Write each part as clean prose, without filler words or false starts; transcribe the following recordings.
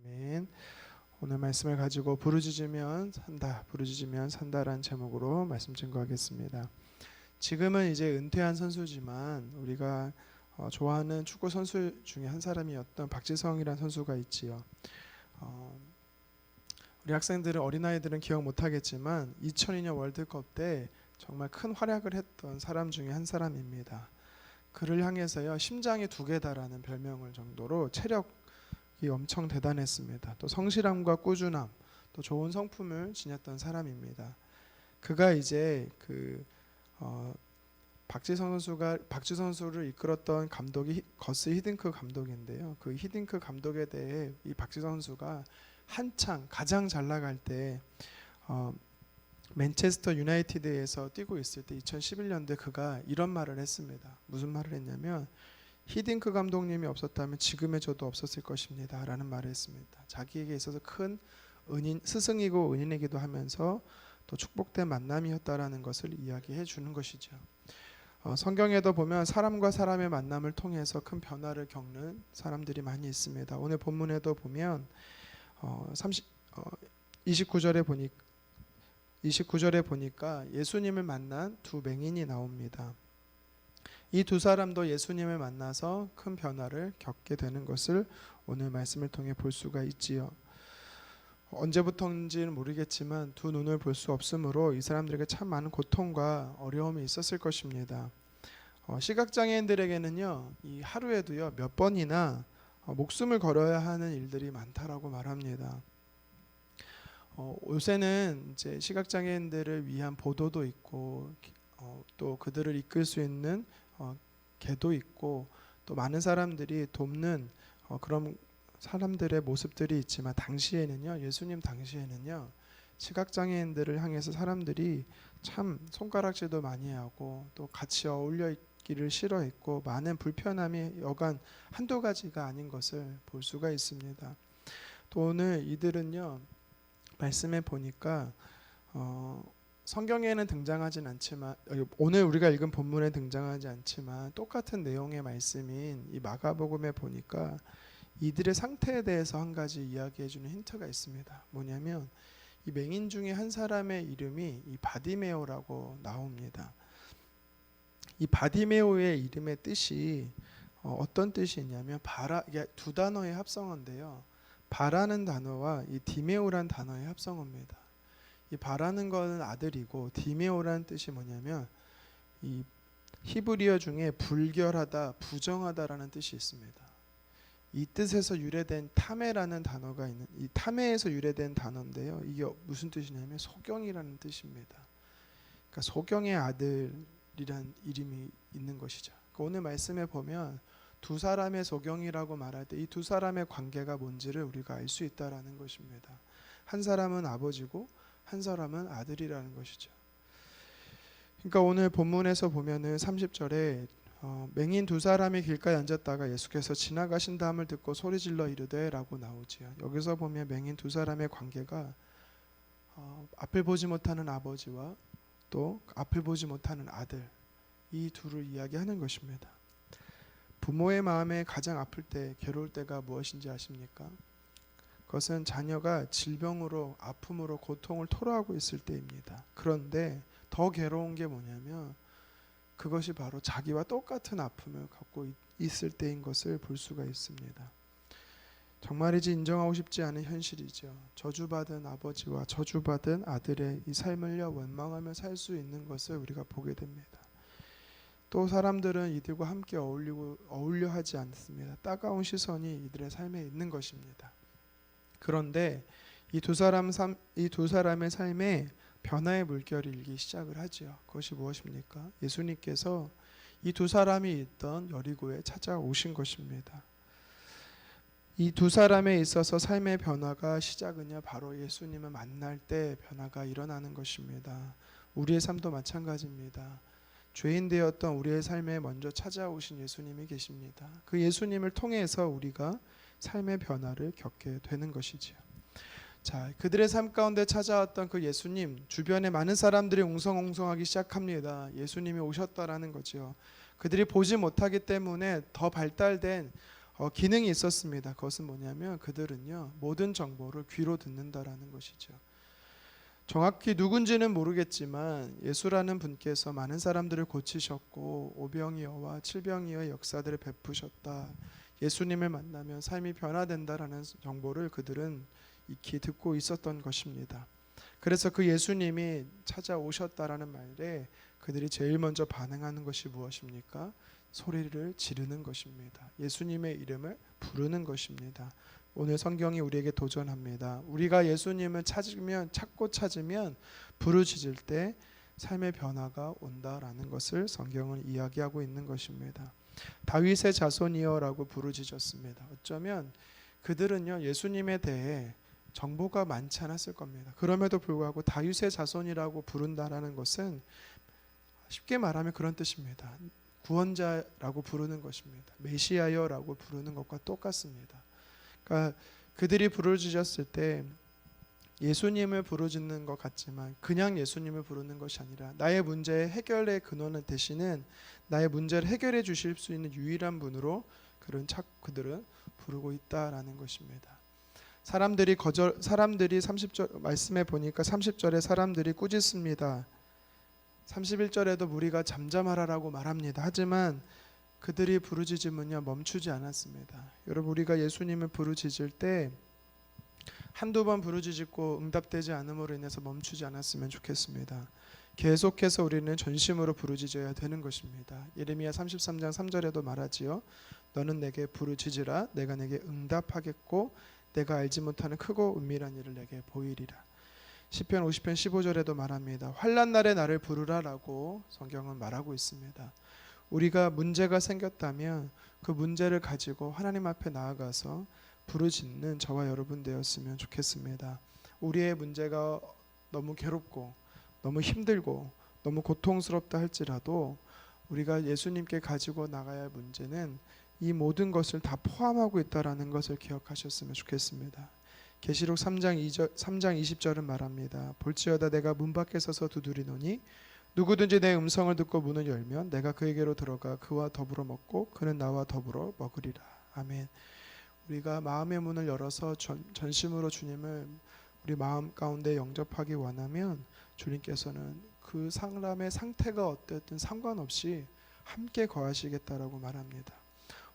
아멘. 오늘 말씀을 가지고 부르짖으면 산다, 부르짖으면 산다라는 제목으로 말씀 증거하겠습니다. 지금은 이제 은퇴한 선수지만 우리가 좋아하는 축구 선수 중에 한 사람이었던 박지성이라는 선수가 있지요. 우리 학생들은 어린아이들은 기억 못하겠지만 2002년 월드컵 때 정말 큰 활약을 했던 사람 중에 한 사람입니다. 그를 향해서요 심장이 두 개다라는 별명을 정도로 체력이 엄청 대단했습니다. 또 성실함과 꾸준함, 또 좋은 성품을 지녔던 사람입니다. 그가 이제 박지성 선수를 이끌었던 감독이 거스 히딩크 감독인데요. 그 히딩크 감독에 대해 이 박지성 선수가 한창 가장 잘 나갈 때 맨체스터 유나이티드에서 뛰고 있을 때 2011년도에 그가 이런 말을 했습니다. 무슨 말을 했냐면 히딩크 감독님이 없었다면 지금의 저도 없었을 것입니다 라는 말을 했습니다. 자기에게 있어서 큰 스승이고 은인이기도 하면서 또 축복된 만남이었다라는 것을 이야기해 주는 것이죠. 성경에도 보면 사람과 사람의 만남을 통해서 큰 변화를 겪는 사람들이 많이 있습니다. 오늘 본문에도 보면 29절에 보니까 예수님을 만난 두 맹인이 나옵니다. 이 두 사람도 예수님을 만나서 큰 변화를 겪게 되는 것을 오늘 말씀을 통해 볼 수가 있지요. 언제부터인지는 모르겠지만 두 눈을 볼 수 없으므로 이 사람들에게 참 많은 고통과 어려움이 있었을 것입니다. 시각장애인들에게는요, 이 하루에도요 몇 번이나 목숨을 걸어야 하는 일들이 많다라고 말합니다. 요새는 이제 시각장애인들을 위한 보도도 있고 또 그들을 이끌 수 있는 개도 있고 또 많은 사람들이 돕는 그런 사람들의 모습들이 있지만 당시에는요, 예수님 당시에는요, 시각장애인들을 향해서 사람들이 참 손가락질도 많이 하고 또 같이 어울려 있기를 싫어했고 많은 불편함이 여간 한두 가지가 아닌 것을 볼 수가 있습니다. 또 오늘 이들은요, 말씀에 보니까 성경에는 등장하진 않지만 오늘 우리가 읽은 본문에 등장하지 않지만 똑같은 내용의 말씀인 이 마가복음에 보니까 이들의 상태에 대해서 한 가지 이야기해 주는 힌트가 있습니다. 뭐냐면 이 맹인 중에 한 사람의 이름이 이 바디메오라고 나옵니다. 이 바디메오의 이름의 뜻이 어떤 뜻이 있냐면 이게 두 단어의 합성어인데요. 바라는 단어와 이 디메오란 단어의 합성어입니다. 이 바라는 것은 아들이고 디메오라는 뜻이 뭐냐면 이 히브리어 중에 불결하다, 부정하다라는 뜻이 있습니다. 이 뜻에서 유래된 타메라는 단어가 있는 이 타메에서 유래된 단어인데요. 이게 무슨 뜻이냐면 소경이라는 뜻입니다. 그러니까 소경의 아들이란 이름이 있는 것이죠. 그러니까 오늘 말씀에 보면 두 사람의 소경이라고 말할 때 이 두 사람의 관계가 뭔지를 우리가 알 수 있다라는 것입니다. 한 사람은 아버지고 한 사람은 아들이라는 것이죠. 그러니까 오늘 본문에서 보면은 30절에 맹인 두 사람이 길가에 앉았다가 예수께서 지나가신다함을 듣고 소리질러 이르되 라고 나오지요. 여기서 보면 맹인 두 사람의 관계가 앞을 보지 못하는 아버지와 또 앞을 보지 못하는 아들, 이 둘을 이야기하는 것입니다. 부모의 마음에 가장 아플 때, 괴로울 때가 무엇인지 아십니까? 그것은 자녀가 질병으로, 아픔으로 고통을 토로하고 있을 때입니다. 그런데 더 괴로운 게 뭐냐면 그것이 바로 자기와 똑같은 아픔을 갖고 있을 때인 것을 볼 수가 있습니다. 정말이지 인정하고 싶지 않은 현실이죠. 저주받은 아버지와 저주받은 아들의 이 삶을요 원망하며 살 수 있는 것을 우리가 보게 됩니다. 또 사람들은 이들과 함께 어울려 하지 않습니다. 따가운 시선이 이들의 삶에 있는 것입니다. 그런데 이 두 사람의 삶에 변화의 물결이 일기 시작을 하죠. 그것이 무엇입니까? 예수님께서 이 두 사람이 있던 여리고에 찾아오신 것입니다. 이 두 사람에 있어서 삶의 변화가 시작은요 바로 예수님을 만날 때 변화가 일어나는 것입니다. 우리의 삶도 마찬가지입니다. 죄인 되었던 우리의 삶에 먼저 찾아오신 예수님이 계십니다. 그 예수님을 통해서 우리가 삶의 변화를 겪게 되는 것이지요. 자, 그들의 삶 가운데 찾아왔던 그 예수님, 주변에 많은 사람들이 웅성웅성하기 시작합니다. 예수님이 오셨다라는 거죠. 그들이 보지 못하기 때문에 더 발달된 기능이 있었습니다. 그것은 뭐냐면 그들은요 모든 정보를 귀로 듣는다라는 것이죠. 정확히 누군지는 모르겠지만 예수라는 분께서 많은 사람들을 고치셨고 오병이어와 칠병이어의 역사들을 베푸셨다. 예수님을 만나면 삶이 변화된다라는 정보를 그들은 익히 듣고 있었던 것입니다. 그래서 그 예수님이 찾아오셨다라는 말에 그들이 제일 먼저 반응하는 것이 무엇입니까? 소리를 지르는 것입니다. 예수님의 이름을 부르는 것입니다. 오늘 성경이 우리에게 도전합니다. 우리가 예수님을 찾고 찾으면 부르짖을 때 삶의 변화가 온다라는 것을 성경은 이야기하고 있는 것입니다. 다윗의 자손이여라고 부르짖었습니다. 어쩌면 그들은요 예수님에 대해 정보가 많지 않았을 겁니다. 그럼에도 불구하고 다윗의 자손이라고 부른다라는 것은 쉽게 말하면 그런 뜻입니다. 구원자라고 부르는 것입니다. 메시아여라고 부르는 것과 똑같습니다. 그러니까 그들이 부르짖었을 때 예수님을 부르짖는 것 같지만 그냥 예수님을 부르는 것이 아니라 나의 문제의 해결의 근원을 되시는 나의 문제를 해결해 주실 수 있는 유일한 분으로 그들은 부르고 있다라는 것입니다. 사람들이 30절 말씀에 보니까 30절에 사람들이 꾸짖습니다. 31절에도 무리가 잠잠하라고 말합니다. 하지만 그들이 부르짖음은요 멈추지 않았습니다. 여러분 우리가 예수님을 부르짖을 때 한두 번 부르짖고 응답되지 않음으로 인해서 멈추지 않았으면 좋겠습니다. 계속해서 우리는 전심으로 부르짖어야 되는 것입니다. 예레미야 33장 3절에도 말하지요. 너는 내게 부르짖으라 내가 내게 응답하겠고 내가 알지 못하는 크고 은밀한 일을 내게 보이리라. 시편 50편 15절에도 말합니다. 환난 날에 나를 부르라라고 성경은 말하고 있습니다. 우리가 문제가 생겼다면 그 문제를 가지고 하나님 앞에 나아가서 부르짖는 저와 여러분 되었으면 좋겠습니다. 우리의 문제가 너무 괴롭고 너무 힘들고 너무 고통스럽다 할지라도 우리가 예수님께 가지고 나가야 할 문제는 이 모든 것을 다 포함하고 있다라는 것을 기억하셨으면 좋겠습니다. 계시록 3장 20절은 말합니다. 볼지어다 내가 문 밖에 서서 두드리노니 누구든지 내 음성을 듣고 문을 열면 내가 그에게로 들어가 그와 더불어 먹고 그는 나와 더불어 먹으리라. 아멘. 우리가 마음의 문을 열어서 전심으로 주님을 우리 마음 가운데 영접하기 원하면 주님께서는 그 사람의 상태가 어땠든 상관없이 함께 거하시겠다라고 말합니다.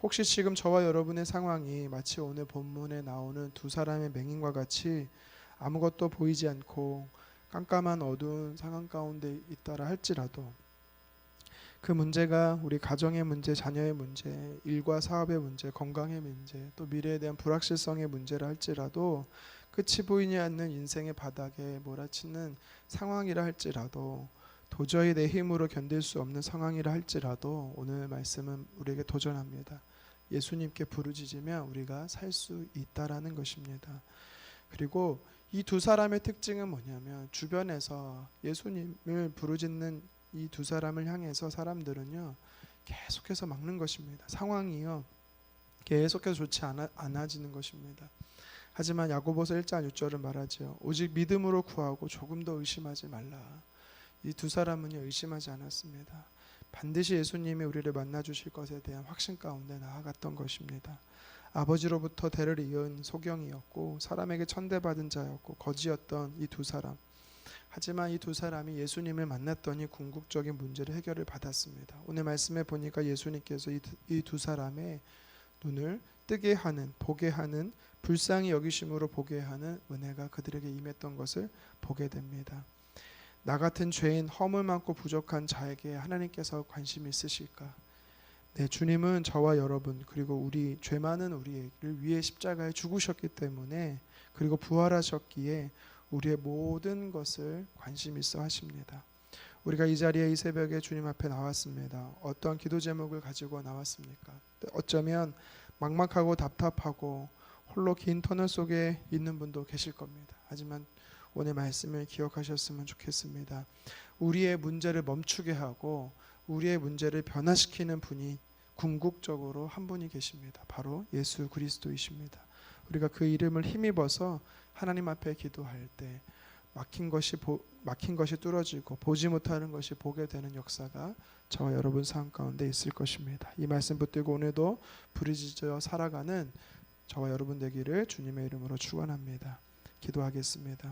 혹시 지금 저와 여러분의 상황이 마치 오늘 본문에 나오는 두 사람의 맹인과 같이 아무것도 보이지 않고 깜깜한 어두운 상황 가운데 있다라 할지라도 그 문제가 우리 가정의 문제, 자녀의 문제, 일과 사업의 문제, 건강의 문제, 또 미래에 대한 불확실성의 문제라 할지라도 끝이 보이지 않는 인생의 바닥에 몰아치는 상황이라 할지라도 도저히 내 힘으로 견딜 수 없는 상황이라 할지라도 오늘 말씀은 우리에게 도전합니다. 예수님께 부르짖으면 우리가 살 수 있다라는 것입니다. 그리고 이 두 사람의 특징은 뭐냐면 주변에서 예수님을 부르짖는 이 두 사람을 향해서 사람들은요 계속해서 막는 것입니다. 상황이요 계속해서 좋지 않아지는 것입니다. 하지만 야고보서 1장 6절은 말하죠. 오직 믿음으로 구하고 조금 더 의심하지 말라. 이 두 사람은요 의심하지 않았습니다. 반드시 예수님이 우리를 만나 주실 것에 대한 확신 가운데 나아갔던 것입니다. 아버지로부터 대를 이은 소경이었고 사람에게 천대받은 자였고 거지였던 이 두 사람. 하지만 이 두 사람이 예수님을 만났더니 궁극적인 문제를 해결을 받았습니다. 오늘 말씀에 보니까 예수님께서 이 두 사람의 눈을 뜨게 하는, 보게 하는, 불쌍히 여기심으로 보게 하는 은혜가 그들에게 임했던 것을 보게 됩니다. 나 같은 죄인, 허물 많고 부족한 자에게 하나님께서 관심이 있으실까? 네, 주님은 저와 여러분 그리고 우리 죄 많은 우리를 위해 십자가에 죽으셨기 때문에 그리고 부활하셨기에 우리의 모든 것을 관심 있어 하십니다. 우리가 이 자리에 이 새벽에 주님 앞에 나왔습니다. 어떤 기도 제목을 가지고 나왔습니까? 어쩌면 막막하고 답답하고 홀로 긴 터널 속에 있는 분도 계실 겁니다. 하지만 오늘 말씀을 기억하셨으면 좋겠습니다. 우리의 문제를 멈추게 하고 우리의 문제를 변화시키는 분이 궁극적으로 한 분이 계십니다. 바로 예수 그리스도이십니다. 우리가 그 이름을 힘입어서 하나님 앞에 기도할 때 막힌 것이 뚫어지고 보지 못하는 것이 보게 되는 역사가 저와 여러분 삶 가운데 있을 것입니다. 이 말씀 붙들고 오늘도 부르짖어 살아가는 저와 여러분 되기를 주님의 이름으로 축원합니다. 기도하겠습니다.